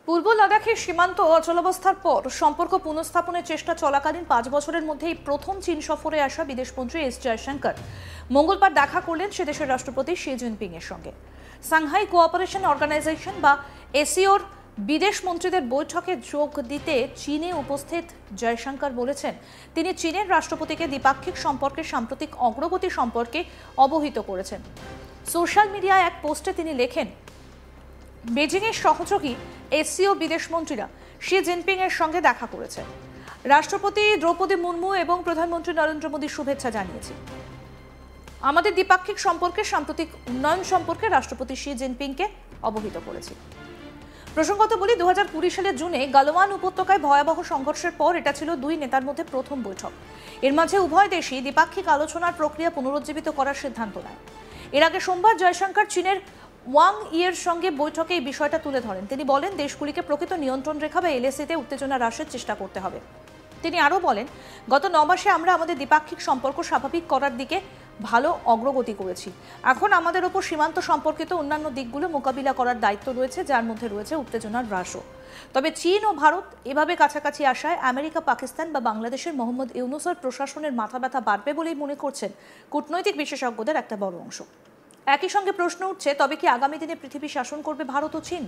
পূর্ব লাদাখের সীমান্ত অচলাবস্থার পর সম্পর্ক পুনঃস্থাপনের চেষ্টা চলাকালীন 5 বছরের মধ্যেই প্রথম চীন সফরে আসা বিদেশমন্ত্রী এস জয়শঙ্কর মঙ্গলবার দেখা করলেন সে দেশের রাষ্ট্রপতি শি জিনপিং এর সঙ্গে। সাংহাই কোঅপারেশন অর্গানাইজেশন বা এসিওর বিদেশ মন্ত্রীদের বৈঠকে যোগ দিতে চীনে উপস্থিত জয়শঙ্কর বলেছেন তিনি চীনের রাষ্ট্রপতিকে দ্বিপাক্ষিক সম্পর্কের সাম্প্রতিক অগ্রগতি সম্পর্কে অবহিত করেছেন। সোশ্যাল মিডিয়ায় এক পোস্টে তিনি লেখেন, বেজিংয়ের সহযোগী এসসিও বিদেশমন্ত্রীরা শি জিনপিং এর সঙ্গে দেখা করেছেন। রাষ্ট্রপতি দ্রৌপদী মুর্মু এবং প্রধানমন্ত্রী নরেন্দ্র মোদী শুভেচ্ছা জানিয়েছে। আমাদের দ্বিপাক্ষিক সম্পর্কের সাম্প্রতিক উন্নয়ন সম্পর্কে রাষ্ট্রপতি শি জিনপিংকে অবহিত করেছি। প্রসঙ্গত বলি, 2020 সালের জুনে গালওয়ান উপত্যকায় ভয়াবহ সংঘর্ষের পর এটা ছিল দুই নেতার মধ্যে প্রথম বৈঠক। এর মাঝে উভয় দেশই দ্বিপাক্ষিক আলোচনার প্রক্রিয়া পুনরুজ্জীবিত করার সিদ্ধান্ত নেয়। এর আগে সোমবার জয়শঙ্কর চীনের ওয়াং ইয়ের সঙ্গে বৈঠকে এই বিষয়টা তুলে ধরেন। তিনি বলেন, দেশগুলিকে প্রকৃত নিয়ন্ত্রণ রেখা বা এলএসিতে উত্তেজনা হ্রাসের চেষ্টা করতে হবে। তিনি আরও বলেন, গত 9 মাসে আমরা আমাদের দ্বিপাক্ষিক সম্পর্ক স্বাভাবিক করার দিকে ভালো অগ্রগতি করেছি। এখন আমাদের ওপর সীমান্ত সম্পর্কিত অন্যান্য দিকগুলো মোকাবিলা করার দায়িত্ব রয়েছে, যার মধ্যে রয়েছে উত্তেজনার হ্রাসও। তবে চীন ও ভারত এভাবে কাছাকাছি আসায় আমেরিকা, পাকিস্তান বা বাংলাদেশের মোহাম্মদ ইউনূসের প্রশাসনের মাথা ব্যথা বাড়বে বলেই মনে করছেন কূটনৈতিক বিশেষজ্ঞদের একটা বড় অংশ। একই সঙ্গে প্রশ্ন উঠছে, তবে কি আগামী দিনে পৃথিবী শাসন করবে ভারত ও চীন?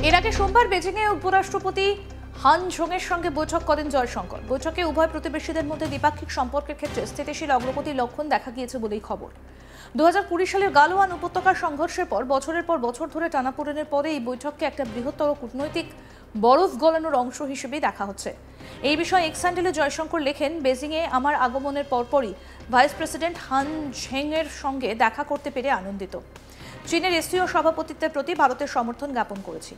এর আগে সোমবার বেজিংয়ে উপরাষ্ট্রপতি হান ঝোংয়ের সঙ্গে বৈঠক করেন জয়শঙ্কর। বৈঠকে উভয় প্রতিবেশীদের মধ্যে দ্বিপাক্ষিক সম্পর্কের ক্ষেত্রে স্থিতিশীল অগ্রগতির লক্ষণ দেখা গিয়েছে বলেই খবর। 2020 সালের গালওয়ান উপত্যকার সংঘর্ষের পর বছরের পর বছর ধরে টানাপোড়েনের পরে এই বৈঠককে একটা বৃহত্তর কূটনৈতিক বরফ গলানোর অংশ হিসেবেই দেখা হচ্ছে। এই বিষয়ে এক্স হ্যান্ডেলে জয়শঙ্কর লেখেন, বেজিংয়ে আমার আগমনের পরপরই ভাইস প্রেসিডেন্ট হান ঝেংয়ের সঙ্গে দেখা করতে পেরে আনন্দিত। চীনের এসসিও সভাপতিত্বের প্রতি ভারতের সমর্থন জ্ঞাপন করেছি।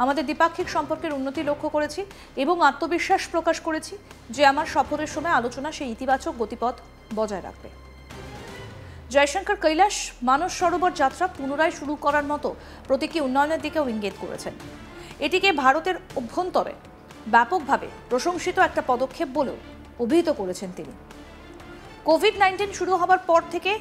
আমাদের দ্বিপাক্ষিক সম্পর্কের উন্নতি লক্ষ্য করেছি এবং আত্মবিশ্বাস প্রকাশ করেছি যে আমার সফরের সময় আলোচনা সেই ইতিবাচক গতিপথ বজায় রাখবে। জয়শঙ্কর কৈলাস মানস সরোবর যাত্রা পুনরায় শুরু করার মতো প্রতীকী উন্নয়নের দিকেও ইঙ্গিত করেছেন। এটিকে ভারতের অভ্যন্তরে ব্যাপকভাবে প্রশংসিত একটা পদক্ষেপ বলেও অভিহিত করেছেন তিনি। কোভিড-19 শুরু হওয়ার পর থেকে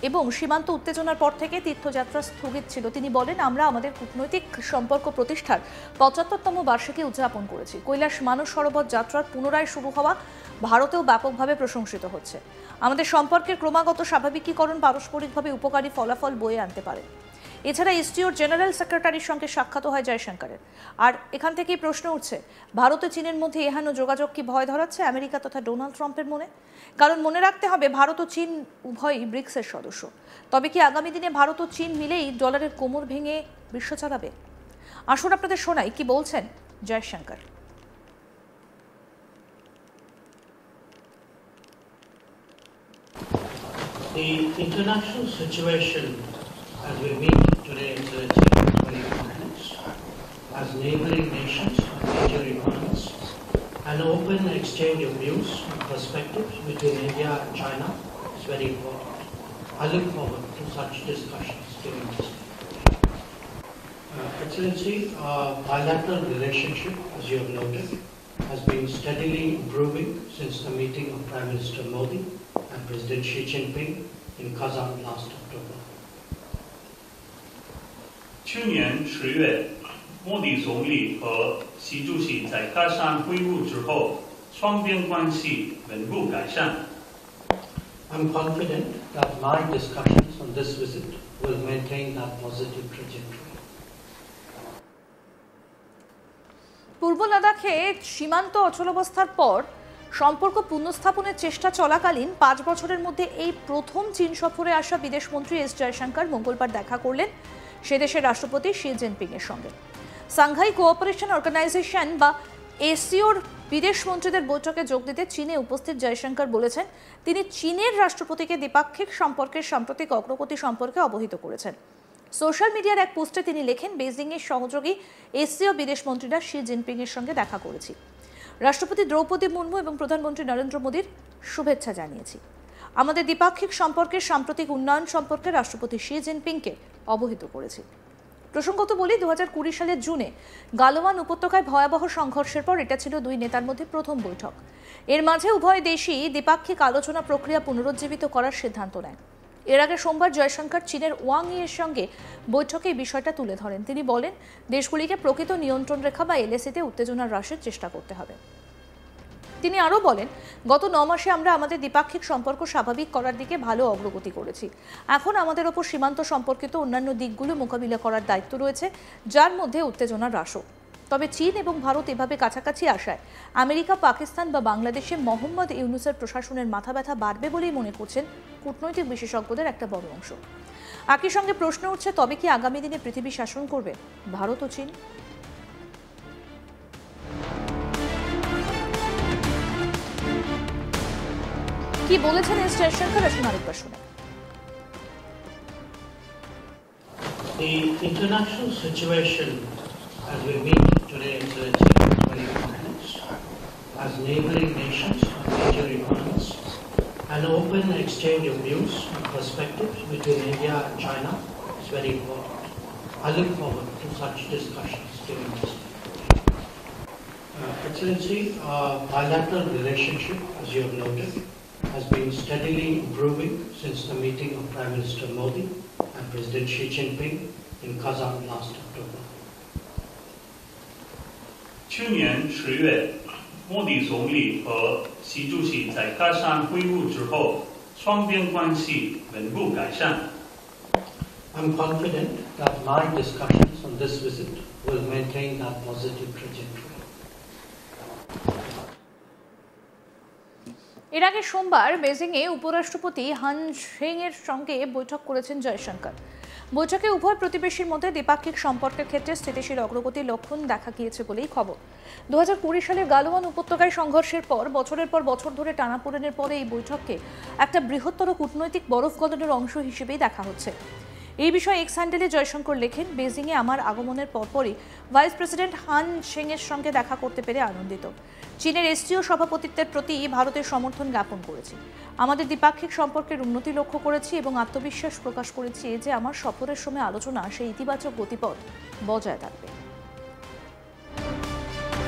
এবং সীমান্ত উত্তেজনার পর থেকে তীর্থযাত্রা স্থগিত ছিল। তিনি বলেন, আমরা আমাদের কূটনৈতিক সম্পর্ক প্রতিষ্ঠার 75তম বার্ষিকী উদযাপন করেছি। কৈলাস মানস সরোবর যাত্রার পুনরায় শুরু হওয়া ভারতেও ব্যাপকভাবে প্রশংসিত হচ্ছে। আমাদের সম্পর্কের ক্রমাগত স্বাভাবিকীকরণ পারস্পরিকভাবে উপকারী ফলাফল বয়ে আনতে পারে। এছাড়া এসটিওর জেনারেল সেক্রেটারির সঙ্গে সাক্ষাৎ হয় জয়শঙ্করের। আর এখান থেকেই প্রশ্ন উঠছে, ভারত ও চীনের মধ্যে এহেন যোগাযোগ কি ভয় ধরাচ্ছে আমেরিকা তথা ডোনাল্ড ট্রাম্পের মনে? কারণ মনে রাখতে হবে, ভারত ও চীন উভয়ই ব্রিক্সের সদস্য। তবে কি আগামী দিনে ভারত ও চীন মিলেই ডলারের কোমর ভেঙে বিশ্ব চালাবে? আসুন আপনাদের শোনাই কি বলছেন Jaishankar. The international situation as we meet today in the G20 conference, as neighboring nations of major economies, an open exchange of views and perspectives between India and China is very important. I look forward to such discussions during this day. Excellency, our bilateral relationship, as you have noted, has been steadily improving since the meeting of Prime Minister Modi and President Xi Jinping in Kazan last October. 去年10月，莫迪总理和习主席在喀山会晤之后，双边关系稳步改善。I'm confident that my discussions on this visit will maintain that positive trajectory. পূর্ব লাদাখে সীমান্ত অচলাবস্থার পর সম্পর্ক পুনঃস্থাপনের চেষ্টা চলাকালীন 5 বছরের মধ্যে এই প্রথম চীন সফরে আসা বিদেশমন্ত্রী এস জয়শঙ্কর মঙ্গলবার দেখা করলেন সে দেশের রাষ্ট্রপতি শি জিনপিং এর সঙ্গে। সাংহাই কোঅপারেশন অর্গানাইজেশন বা এসসিওর বিদেশ মন্ত্রীদের বৈঠকে যোগ দিতে চীনে উপস্থিত জয়শঙ্কর বলেছেন তিনি চীনের রাষ্ট্রপতিকে দ্বিপাক্ষিক সম্পর্কের সাম্প্রতিক অগ্রগতি সম্পর্কে অবহিত করেছেন। সোশ্যাল মিডিয়ার এক পোস্টে তিনি লেখেন, বেজিংয়ের সহযোগী এসসিও বিদেশ মন্ত্রীরা শি জিনপিং এর সঙ্গে দেখা করেছি। রাষ্ট্রপতি দ্রৌপদী মুর্মু এবং প্রধানমন্ত্রী নরেন্দ্র মোদীর শুভেচ্ছা জানিয়েছি। আমাদের দ্বিপাক্ষিক সম্পর্কের সাম্প্রতিক উন্নয়ন সম্পর্কে রাষ্ট্রপতি শি জিনপিংকে অবহিত করেছি। প্রসঙ্গত বলি 2020 সালের জুনে গালওয়ান উপত্যকায় ভয়াবহ সংঘর্ষের পর এটা ছিল দুই নেতার মধ্যে প্রথম বৈঠক। এর মাঝে উভয় দেশই দ্বিপাক্ষিক আলোচনা প্রক্রিয়া পুনরুজ্জীবিত করার সিদ্ধান্ত নেয়। এর আগে সোমবার জয়শঙ্কর চীনের ওয়াং ইয়ের সঙ্গে বৈঠকে এই বিষয়টা তুলে ধরেন। তিনি বলেন, দেশগুলিকে প্রকৃত নিয়ন্ত্রণ রেখা বা এলএসিতে উত্তেজনা হ্রাসের চেষ্টা করতে হবে। তিনি আরও বলেন, গত 9 মাসে আমরা আমাদের দ্বিপাক্ষিক সম্পর্ক স্বাভাবিক করার দিকে ভালো অগ্রগতি করেছি। এখন আমাদের ওপর সীমান্ত সম্পর্কিত অন্যান্য দিকগুলো মোকাবিলা করার দায়িত্ব রয়েছে, যার মধ্যে উত্তেজনা হ্রাসও। তবে চীন এবং ভারত এভাবে কাছাকাছি আসায় আমেরিকা, পাকিস্তান বা বাংলাদেশে মোহাম্মদ ইউনূসের প্রশাসনের মাথা ব্যথা বাড়বে বলেই মনে করছেন কূটনৈতিক বিশেষজ্ঞদের একটা বড় অংশ। একই সঙ্গে প্রশ্ন উঠছে, তবে কি আগামী দিনে পৃথিবী শাসন করবে ভারত ও চীন? কি বলেছেন এস জয়শঙ্কর, আসুন আরেকবার শুনে। The international situation as we meet today in the G20 conference, as neighboring nations of major economies, an open exchange of views and perspectives between India and China is very important. I look forward to such discussions during this day. Excellency, our bilateral relationship, as you have noted, has been steadily improving since the meeting of Prime Minister Modi and President Xi Jinping in Kazan last October. 去年10月，莫迪总理和习主席在喀山会晤之后，双边关系稳步改善。 I'm confident that my discussions on this visit will maintain that positive trajectory. এর আগে সোমবার বেজিংয়ে উপরাষ্ট্রপতি হান Zheng এর সঙ্গে বৈঠক করেছেন জয়শঙ্কর। বৈঠকে উভয় প্রতিবেশীর মধ্যে দ্বিপাক্ষিক সম্পর্কের ক্ষেত্রে স্থিতিশীল অগ্রগতির লক্ষণ দেখা গিয়েছে বলেই খবর। 2020 সালের গালওয়ান উপত্যকায় সংঘর্ষের পর বছরের পর বছর ধরে টানাপোড়েনের পরে এই বৈঠককে একটা বৃহত্তর কূটনৈতিক বরফ গলনের অংশ হিসেবেই দেখা হচ্ছে। এই বিষয়ে এক্স হ্যান্ডেলে জয়শঙ্কর লেখেন, বেজিংয়ে আমার আগমনের পরপরই ভাইস প্রেসিডেন্ট হান ঝেং এর সঙ্গে দেখা করতে পেরে আনন্দিত। চীনের এসসিও সভাপতিত্বের প্রতি ভারতের সমর্থন জ্ঞাপন করেছি। আমাদের দ্বিপাক্ষিক সম্পর্কের উন্নতি লক্ষ্য করেছি এবং আত্মবিশ্বাস প্রকাশ করেছি যে আমার সফরের সময় আলোচনা সেই ইতিবাচক গতিপথ বজায় থাকবে।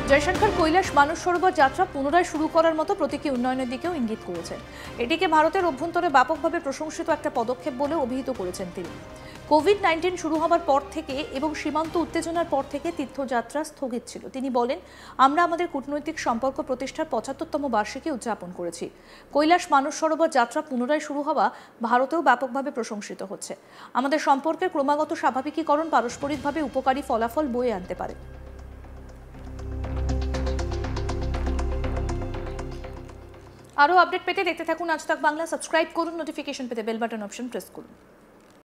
জয়শঙ্কর কৈলাস মানস সরোবর যাত্রা পুনরায় শুরু করার মতো প্রতীকী উন্নয়নের দিকেও ইঙ্গিত করেছেন। এটিকে ভারতের অভ্যন্তরে ব্যাপকভাবে প্রশংসিত একটা পদক্ষেপ বলে অভিহিত করেছেন তিনি। কোভিড-19 শুরু হওয়ার পর থেকে এবং সীমান্ত উত্তেজনার পর থেকে তীর্থযাত্রা স্থগিত ছিল। তিনি বলেন, আমরা আমাদের কূটনৈতিক সম্পর্ক প্রতিষ্ঠার 75তম বার্ষিকী উদযাপন করেছি। কৈলাস মানস সরোবর যাত্রা পুনরায় শুরু হওয়া ভারতেও ব্যাপকভাবে প্রশংসিত হচ্ছে। আমাদের সম্পর্কের ক্রমাগত স্বাভাবিকীকরণ পারস্পরিকভাবে উপকারী ফলাফল বয়ে আনতে পারে। আরও আপডেট পেতে দেখতে থাকুন আজ তাক বাংলা। সাবস্ক্রাইব করুন, নোটিফিকেশন পেতে বেল বাটন অপশন প্রেস করুন।